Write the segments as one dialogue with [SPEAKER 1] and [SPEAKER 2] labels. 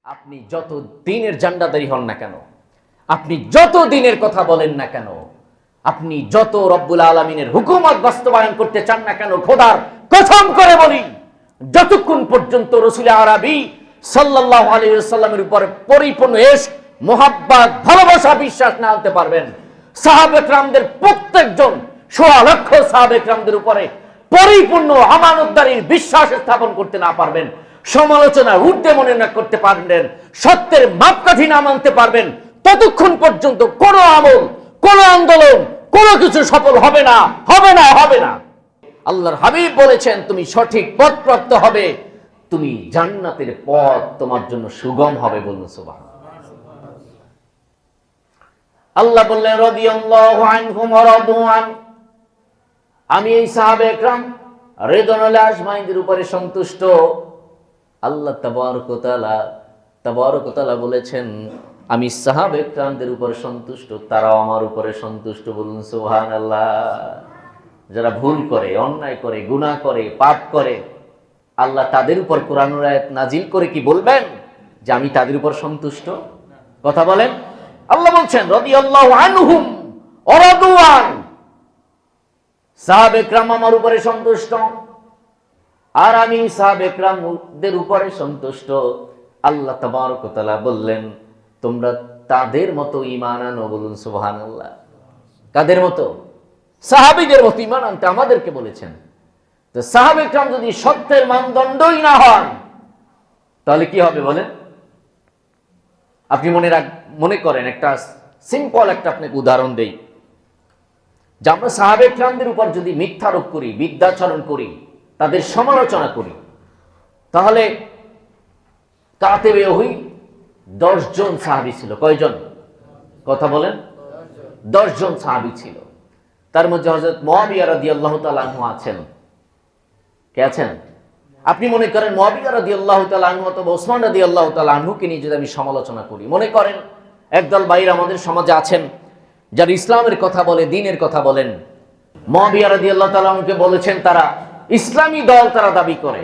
[SPEAKER 1] আপনি যত দিনের জান্ডাদারি হন না কেন, আপনি যত দিনের কথা বলেন না কেন, আপনি যত রব্বুল আলামিনের হুকুমত বাস্তবায়ন করতে চান না কেন, খোদার কসম করে বলি, যতক্ষণ পর্যন্ত রাসূল আরবি সাল্লাল্লাহু আলাইহি ওয়াসাল্লামের উপর পরিপূর্ণ ইশক, মোহাব্বত, ভালোবাসা, বিশ্বাস না আনতে পারবেন, সাহাবায়ে কেরামদের প্রত্যেকজন সোয়া লক্ষ সাহাবায়ে কেরামদের উপরে পরিপূর্ণ আমানতদারির বিশ্বাস স্থাপন করতে না পারবেন, সমালোচনা ঊর্ধ্বে মনে না করতে পারবেন, সত্যের মাপকাঠি না মানতে পারবেন, ততক্ষণ পর্যন্ত কোন আমল, কোন আন্দোলন, কোনো কিছু সফল হবে না, হবে না, হবে না। আল্লাহর হাবিব বলেছেন, তুমি সঠিক পথ প্রাপ্ত হবে, তুমি জান্নাতের পথ তোমার জন্য সুগম হবে। বলুন সুবহানাল্লাহ। আল্লাহ বললেন, রাদিয়াল্লাহু আনহুম ওয়া রাদু আন, আমি এই সাহাবায়ে কেরাম রিদওয়ানুল আজমাইনদের উপরে সন্তুষ্ট। আল্লাহ তাবারক ওয়া তাআলা বলেছেন, আমি সাহাবায়ে কেরামদের উপরে সন্তুষ্ট, তারাও আমার উপরে সন্তুষ্ট। বলুন সুবহানাল্লাহ। যারা ভুল করে, অন্যায় করে, গুনাহ করে, পাপ করে, আল্লাহ তাদের উপর কোরআনুল আয়াত নাজিল করে কি বলবেন যে আমি তাদের উপর সন্তুষ্ট? কথা বলেন। আল্লাহ বলছেন, রাদিয়াল্লাহু আনহুম ওয়া রাদু আন, সাহাবায়ে কেরাম আমার উপরে সন্তুষ্ট আর আমি সাহাবায়ে কেরামদের উপরে সন্তুষ্ট। আল্লাহ তাবারক ওয়া তাআলা বললেন, তোমরা তাদের মতো ঈমান আনো। বলুন সুবহানাল্লাহ। কাদের মতো? সাহাবীদের মতো ঈমান আনতে আমাদেরকে বলেছেন। তো সাহাবায়ে কেরাম যদি সত্যের মানদণ্ডই না হন, তাহলে কি হবে বলেন? আপনি মনে করেন, একটা সিম্পল একটা আপনাকে উদাহরণ দেই, যে আমরা সাহাবায়ে কেরামদের উপর যদি মিথ্যারোপ করি, বিদ্যাচরণ করি, তাদের সমালোচনা করি, তাহলে কাতেবে ওহী 10 জন সাহাবী ছিল। কয়জন? কথা বলেন। 10 জন সাহাবী ছিল। তার মধ্যে হযরত মুআবিয়া রাদিয়াল্লাহু তাআলা আনহু আছেন। কে আছেন? আপনি মনে করেন মুআবিয়া রাদিয়াল্লাহু তাআলা আনহু অথবা ওসমান রাদিয়াল্লাহু তাআলা আনহুকে নিয়ে যদি আমি সমালোচনা করি, মনে করেন একদল ভাইরা আমাদের সমাজে আছেন যারা ইসলামের কথা বলে, দ্বীনের কথা বলেন। মুআবিয়া রাদিয়াল্লাহু তাআলা আনহুকে বলেছেন তারা ইসলামী দল তারা দাবি করে।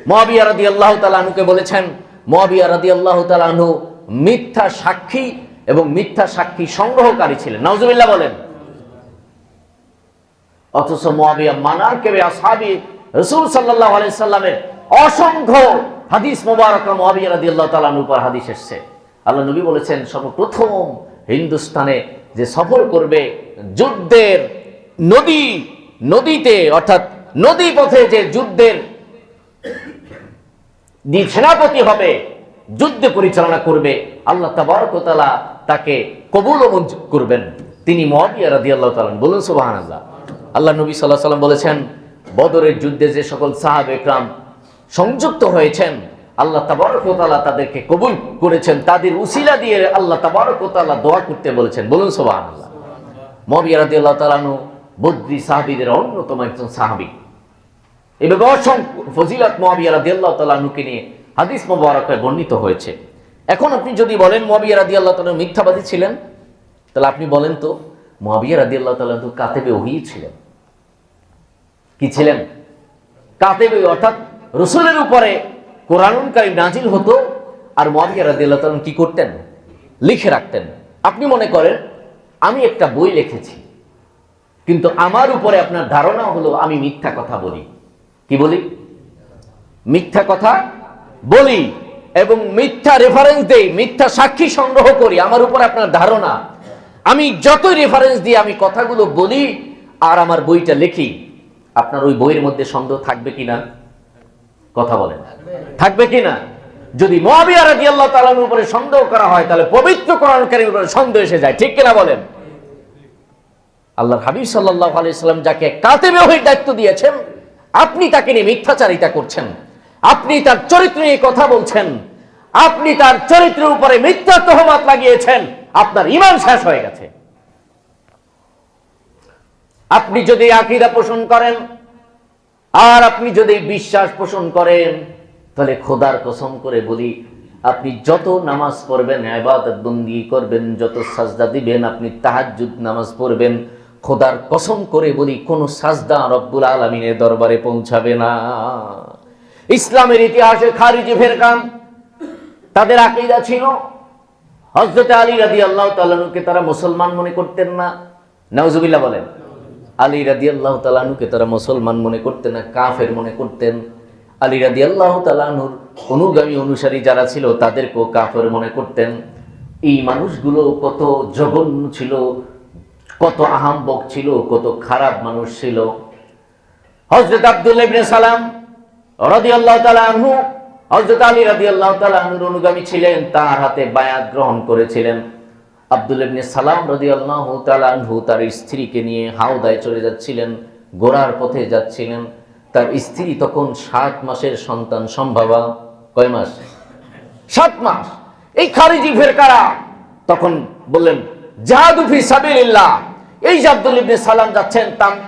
[SPEAKER 1] মুআবিয়া রাদিয়াল্লাহু তাআলা আনহুকে বলেছেন, মুআবিয়া রাদিয়াল্লাহু তাআলা আনহু মিথ্যা সাক্ষী এবং মিথ্যা সাক্ষী সংগ্রহকারী ছিলেন। নাউজুবিল্লাহ বলেন। অথচ মুআবিয়া মানাকিবে আসহাবী রাসূল সাল্লাল্লাহু আলাইহি সাল্লামের অসংখ্য হাদিস মুবারক মুআবিয়া রাদিয়াল্লাহু তাআলা আনহুর উপর হাদিস এসেছে। আল্লাহ নবী বলেছেন, সর্বপ্রথম হিন্দুস্তানে যে সফর করবে, যুদ্ধের নদীতে অর্থাৎ নদী পথে যে যুদ্ধের সেনাপতি হবে, যুদ্ধ পরিচালনা করবে, আল্লাহ তাবারক ওয়া তাআলা তাকে কবুল ও মঞ্জুর করবেন, তিনি মুআবিয়া রাদিয়াল্লাহু তাআলা। বলুন সুবহানাল্লাহ। আল্লাহ নবী সাল্লাল্লাহু আলাইহি ওয়াসাল্লাম বলেছেন, বদরের যুদ্ধে যে সকল সাহাবায়ে কেরাম সংযুক্ত হয়েছেন, আল্লাহ তাবারক ওয়া তাআলা তাদেরকে কবুল করেছেন, তাদের উসিলা দিয়ে আল্লাহ তাবারক ওয়া তাআলা দোয়া করতে বলেছেন। বলুন সুবহানাল্লাহ। মুআবিয়া রাদিয়াল্লাহু তাআলা আনহু বদরি সাহাবীদের অন্যতম একজন সাহাবী। এভাবে অসংখ্য ফজিলত মুআবিয়া রাদিয়াল্লাহু তাআলা আনহুকে নিয়ে হাদিস মুবারকে বর্ণিত হয়েছে। এখন আপনি যদি বলেন মুআবিয়া রাদিয়াল্লাহু তাআলা মিথ্যাবাদী ছিলেন, তাহলে আপনি বলেন তো মুআবিয়া রাদিয়াল্লাহু তাআলা তো কাতেবে ওহী ছিলেন। কি ছিলেন? কাতেবে, অর্থাৎ রাসূলের উপরে কোরআনুল কারীম নাজিল হতো আর মুআবিয়া রাদিয়াল্লাহু তাআলা কি করতেন? লিখে রাখতেন। আপনি মনে করেন আমি একটা বই লিখেছি, কিন্তু আমার উপরে আপনার ধারণা হলো আমি মিথ্যা কথা বলি। কি বলি? মিথ্যা কথা বলি এবং মিথ্যা রেফারেন্স দেই, মিথ্যা সাক্ষী সংগ্রহ করি। আমার উপর আপনার ধারণা, আমি যতই রেফারেন্স দিয়ে আমি কথাগুলো বলি আর আমার বইটা লিখি, আপনার ওই বইয়ের মধ্যে সন্দেহ থাকবে কিনা? কথা বলেন, থাকবে কিনা? যদি মুআবিয়া রাদিয়াল্লাহু তাআলার উপরে সন্দেহ করা হয়, তাহলে পবিত্র কোরআনুল কারীমের উপরে সন্দেহ এসে যায়। ঠিক কিনা বলেন? আল্লাহর হাবিব সাল্লাল্লাহু আলাইহি সাল্লাম যাকে কাতেবে ওহীর দায়িত্ব দিয়েছেন, আপনি তাকে নিয়ে মিথ্যাচারিতা করছেন, আপনি তার চরিত্র নিয়ে কথা বলছেন, আপনি তার চরিত্রের উপরে মিথ্যা তহমত লাগিয়েছেন, আপনার ঈমান শেষ হয়ে গেছে। আপনি যদি আকীদা পোষণ করেন আর আপনি যদি বিশ্বাস পোষণ করেন, তাহলে খোদার কসম করে বলি, আপনি যত নামাজ পড়বেন, ইবাদত বন্দেগী করবেন, যত সাজদা দিবেন, আপনি তাহাজ্জুদ নামাজ পড়বেন, খোদার কসম করে বলি কোন সাজদা রব্বুল আলামিনের দরবারে পৌঁছাবে না। ইসলামের ইতিহাসে খারিজি ফিরকা তাদের আকীদা ছিল হযরত আলী রাদিয়াল্লাহু তাআলা আনহুকে তারা মুসলমান মনে করতেন না। নাউজুবিল্লাহ বলেন। আলী রাদিয়াল্লাহু তাআলা আনহুকে তারা মুসলমান মনে করতেন না, কাফের মনে করতেন। আলী রাদিয়াল্লাহু তাআলা আনহুর অনুগামী অনুসারী যারা ছিল তাদেরকেও কাফের মনে করতেন। এই মানুষগুলো কত জঘন্য ছিল, কত আহাম্মক ছিল, কত খারাপ মানুষ ছিল। হযরত আব্দুল্লাহ ইবনে সালাম রাদিয়াল্লাহু তাআলা আনহু হযরত আলী রাদিয়াল্লাহু তাআলা আনহুর অনুগামী ছিলেন, তার হাতে বায়াত গ্রহণ করেছিলেন। আব্দুল্লাহ ইবনে সালাম রাদিয়াল্লাহু তাআলা আনহু তার স্ত্রীকে নিয়ে হাওদায় চলে যাচ্ছিলেন, গোরার পথে যাচ্ছিলেন। তার স্ত্রী তখন 7 মাসের সন্তান সম্ভবা। কয় মাস? 7 মাস। এই খারিজি ফিরকারা তখন বললেন জিহাদু ফি সাবিলিল্লাহ, এই যে আব্দুল্লাহ ইবনে সালাম যাচ্ছেন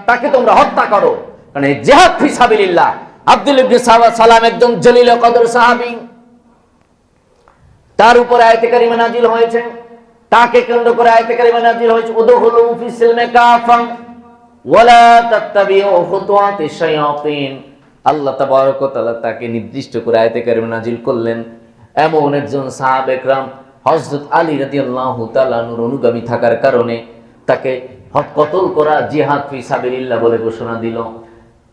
[SPEAKER 1] তাকে তোমরা হত্যা করো, মানে জিহাদ ফি সাবিলিল্লাহ। আব্দুল্লাহ ইবনে সালাম একজন জলিল কদর সাহাবী, তার উপর আয়াতে কারিমা নাজিল হয়েছে, তাকে কেন্দ্র করে আয়াতে কারিমা নাজিল হয়েছে উদখুলু ফিস সিলমি কাফা ওয়ালা তাত্তাবিউ খুতুওয়াতিশ শায়াতিন। আল্লাহ তাবারক ওয়া তাআলা তাকে নির্দিষ্ট করে আয়াতে কারিমা নাজিল করলেন। এমন একজন সাহাবা একরাম হযরত আলী রাদিয়াল্লাহু তাআলা আনহুর অনুগামী থাকার কারণে তাকে কতল করা জিহাদ ফি সাবিলিল্লাহ বলে ঘোষণা দিল।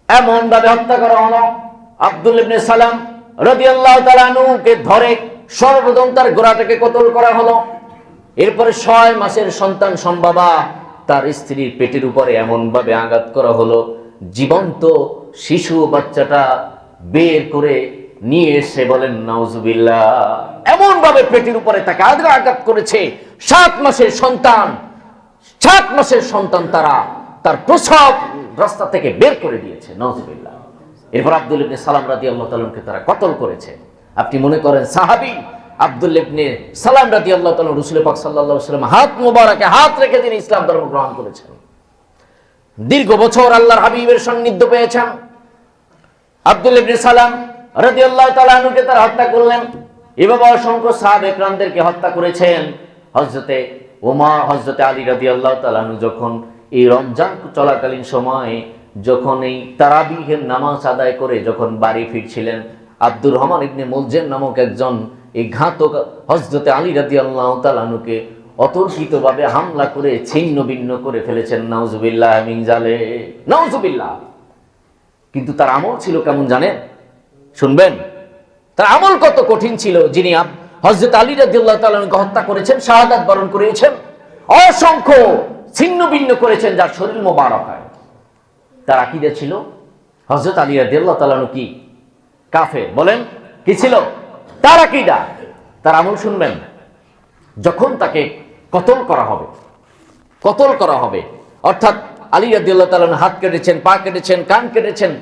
[SPEAKER 1] এমন ভাবে হত্যা করা হলো, আব্দুল্লাহ ইবনে সালাম রাদিয়াল্লাহু তাআলা আনহুকে ধরে সর্বপ্রথম তার গোরাটাকে কতল করা হলো। এরপরে 6 মাসের সন্তান সম্ভবা তার স্ত্রীর পেটের উপরে এমন ভাবে আঘাত করা হলো, জীবন্ত শিশু বাচ্চাটা বের করে নিয়ে এসে বলেন নাউজুবিল্লাহ, এমন ভাবে পেটের উপরে তাকে আঘাত করেছে। 7 মাসের সন্তান, 7 মাসের সন্তান তারা তার প্রসব রাস্তা থেকে বের করে দিয়েছে, নাউজুবিল্লাহ। এরপর আব্দুল্লাহ ইবনে সালাম রাদিয়াল্লাহু তাআলা আনহুকে তারা কতল করেছে। আপনি মনে করেন সাহাবী আব্দুল্লাহ ইবনে সালাম রাদিয়াল্লাহু তাআলা রাসূল পাক সাল্লাল্লাহু আলাইহি ওয়াসাল্লাম হাত মোবারকে হাত রেখে তিনি ইসলাম ধর্ম গ্রহণ করেছেন, দীর্ঘ বছর আল্লাহর হাবিবের সান্নিধ্য পেয়েছেন। আব্দুল্লাহ ইবনে সালাম রাদিয়াল্লাহু তাআলা আনহুকে তারা হত্যা করলেন। এভাবে অসংখ্য সাহাবা একরামদেরকে হত্যা করেছেন। হযরতে ওমর, হযরতে আলী রাদিয়াল্লাহু তাআলা আনহু যখন এই রমজান চলাকালীন সময়ে যখন এই তারাবিহের নামাজ আদায় করে যখন বাড়ি ফিরছিলেন, আব্দুর রহমান ইবনে মুলজিম নামক একজন এই ঘাতক হযরতে আলী রাদিয়াল্লাহু তাআলা আনহুকে অতর্কিতভাবে হামলা করে ছিন্ন ভিন্ন করে ফেলেছেন। নাউজুবিল্লাহ মিন জালিক, নাউজুবিল্লাহ। কিন্তু তার আমল ছিল কেমন জানেন? শুনবেন, তার আমল কত কঠিন ছিল। যিনি হযরত আলী রাদিয়াল্লাহু তাআলা আনহুকে হত্যা করেছেন, শাহাদাত বরণ করিয়েছেন, অসংখ্য ছিন্ন ভিন্ন করেছেন, যার শরীর মোবারক হয়। তার আকীদা ছিল হযরত আলী রাদিয়াল্লাহু তাআলা আনহু কি কাফের? বলেন কি ছিল তার আকীদা? তার আমল শুনবেন। যখন তাকে কতল করা হবে অর্থাৎ আলী রাদিয়াল্লাহু তাআলা আনহু হাত কেটেছেন, পা কেটেছেন, কান কেটেছেন,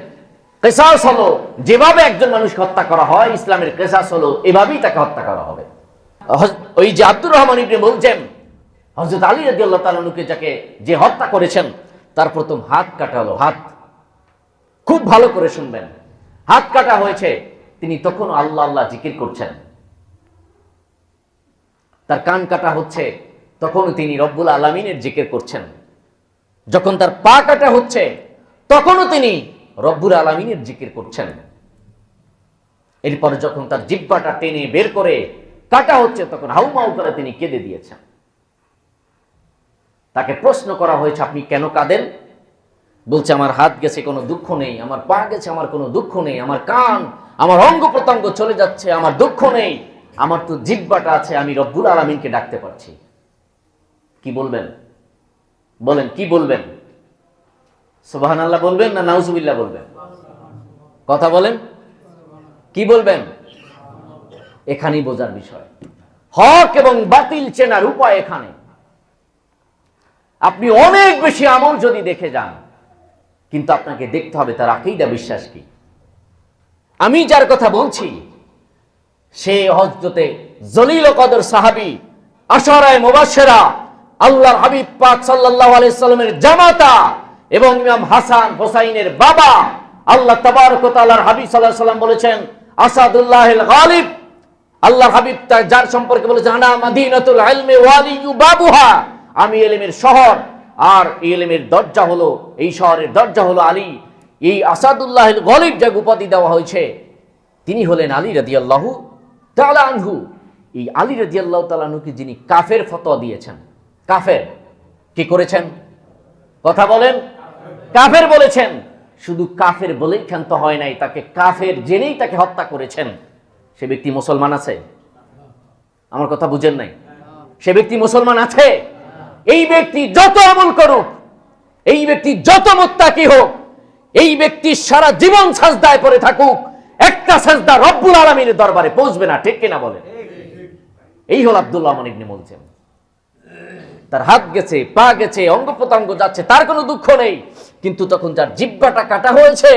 [SPEAKER 1] কিসাস হলো যেভাবে একজন মানুষকে হত্যা করা হয়, ইসলামের কিসাস হলো এভাবেই তাকে হত্যা করা হবে। ওই যে আব্দুর রহমান ইবনে মুলজিম হযরত আলী রাদিয়াল্লাহু তাআলা আনহুকে যে হত্যা করেছেন, তার প্রথম হাত কাটা হলো। হাত, খুব ভালো করে শুনবেন, হাত কাটা হয়েছে। তিনি তখন আল্লাহ আল্লাহ জিকির করছেন। তার কান কাটা হচ্ছে, তখন তিনি রব্বুল আলামিনের জিকির করছেন। যখন তার পা কাটা হচ্ছে, তখনও তিনি রব্বুল আলামিনের জিকির করছেন। এরপরে যখন তার জিহ্বাটা টেনে বের করে কাটা হচ্ছে, তখন হাউমাউ করে তিনি কেঁদে দিয়েছেন। তাকে প্রশ্ন করা হয়েছে, আপনি কেন কাঁদেন? বলছে, আমার হাত গেছে, কোনো দুঃখ নেই, আমার পা গেছে, আমার কোনো দুঃখ নেই, আমার কান, আমার অঙ্গ প্রত্যঙ্গ চলে যাচ্ছে, আমার দুঃখ নেই, আমার তো জিহ্বাটা আছে, আমি রব্বুল আলামিনকে ডাকতে পারছি। কি বলবেন? বলেন কি বলবেন? সুবহানাল্লাহ বলবেন না নাউজুবিল্লাহ বলবেন? কথা বলেন, কি বলবেন? এখানেই বোঝার বিষয়। হক এবং বাতিল চেনার উপায় এখানে। আপনি অনেক বেশি আমল যদি দেখে যান, কিন্তু আপনাকে দেখতে হবে তার আকীদা বিশ্বাস কি। আমি যার কথা বলছি সে হযরতে জলিল কদর সাহাবী, আশারায়ে মুবাশশিরা, আল্লাহর হাবিব পাক সাল্লাল্লাহু আলাইহি সাল্লামের জামাতা এবং ইমাম হাসান হোসাইনের বাবা। আল্লাহ তাবারক ওয়া তাআলার হাবিব সাল্লাল্লাহু আলাইহি সাল্লাম বলেছেন, আসাদুল্লাহিল গালিব, আল্লাহর হাবিব যার সম্পর্কে বলেছেন, আনা মাদিনাতুল ইলমি ওয়ালিয়ু বাবুহা, আমি ইলমের শহর, আর ইলমের দরজা হলো, এই শহরের দরজা হলো আলী। এই আসাদুল্লাহিল গালিব যাকে উপাধি দেওয়া হয়েছে, তিনি হলেন আলী রাদিয়াল্লাহু তাআলা আনহু। এই আলী রাদিয়াল্লাহু তাআলা আনহুকে যিনি কাফের ফতোয়া দিয়েছেন, কাফের কি করেছেন? কথা বলেন। কাফের বলেছেন। শুধু কাফের বলেই ক্ষান্ত হয় নাই, তাকে কাফের জেনেই তাকে হত্যা করেছেন। সে ব্যক্তি মুসলমান আছে? আমার কথা বুঝেন নাই? সে ব্যক্তি মুসলমান আছে? এই ব্যক্তি যত আমল করুক, এই ব্যক্তি যত মুত্তাকি হোক, এই ব্যক্তি সারা জীবন সাজদায় পড়ে থাকুক, একটা সাজদা রব্বুল আলামিনের দরবারে পৌঁছবে না। ঠিক কিনা বলেন? এই হল আব্দুল্লাহ আমান ইবনে মুলজিম। তার হাত গেছে, পা গেছে, অঙ্গ প্রত্যঙ্গ যাচ্ছে, তার কোনো দুঃখ নেই। কিন্তু তখন যার জিহ্বাটা কাটা হয়েছে,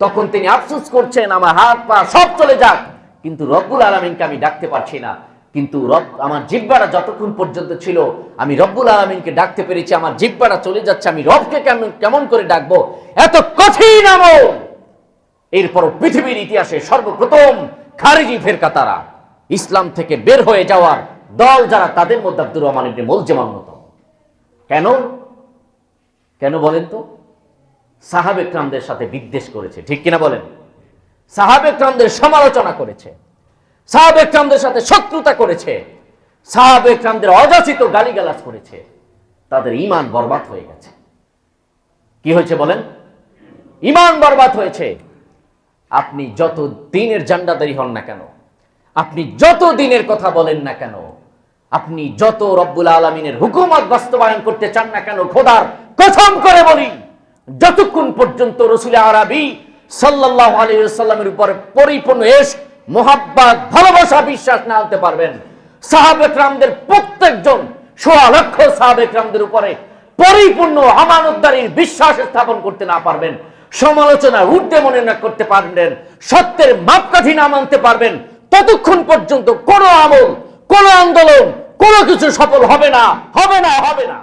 [SPEAKER 1] তখন তিনি আফসোস করছেন, আমার হাত পা সব চলে যাক, কিন্তু রব্বুল আলামিনকে আমি ডাকতে পারছি না। কিন্তু আমার জিহ্বাটা যতক্ষণ পর্যন্ত ছিল, আমি রব্বুল আলামিনকে ডাকতে পেরেছি। আমার জিহ্বাটা চলে যাচ্ছে, আমি রবকে কেমন করে ডাকবো? এত কঠিন আমল। এরপর পৃথিবীর ইতিহাসে সর্বপ্রথম খারিজি ফিরকা, তারা ইসলাম থেকে বের হয়ে যাওয়ার দল যারা, তাদের মধ্যে আব্দুর রহমান ইবনে মুলজিম অন্যতম। কেন? কেন বলেন তো? সাহাবে কেরামদের সাথে বিদ্বেষ করেছে। ঠিক কিনা বলেন? সাহাবে কেরামদের সমালোচনা করেছে, সাহাবে কেরামদের সাথে শত্রুতা করেছে, সাহাবে কেরামদের অযাচিত গালিগালাজ করেছে। তাদের ঈমান বরবাদ হয়ে গেছে। কি হয়েছে বলেন? ঈমান বরবাদ হয়েছে। আপনি যত দিনের জান্ডাদারি হন না কেন, আপনি যত দিনের কথা বলেন না কেন, আপনি যত রব্বুল আলামিনের হুকুমত বাস্তবায়ন করতে চান না কেন, খোদার কসম করে বলি, যতক্ষণ পর্যন্ত রাসূল আরবি সাল্লাল্লাহু আলাইহি ওয়াসাল্লামের উপরে পরিপূর্ণ ইশক, মুহাব্বত, ভালোবাসা, বিশ্বাস না আনতে পারবেন, সাহাবে কেরামদের প্রত্যেকজন, ১৬ লক্ষ সাহাবে কেরামদের উপরে পরিপূর্ণ আমানতদারির বিশ্বাস স্থাপন করতে না পারবেন, সমালোচনা ঊর্ধ্বে মনে না করতে পারবেন, সত্যের মাপকাঠি না মানতে পারবেন, ততক্ষণ পর্যন্ত কোনো আমল, কোনো আন্দোলন, কোনো কিছু সফল হবে না, হবে না, হবে না।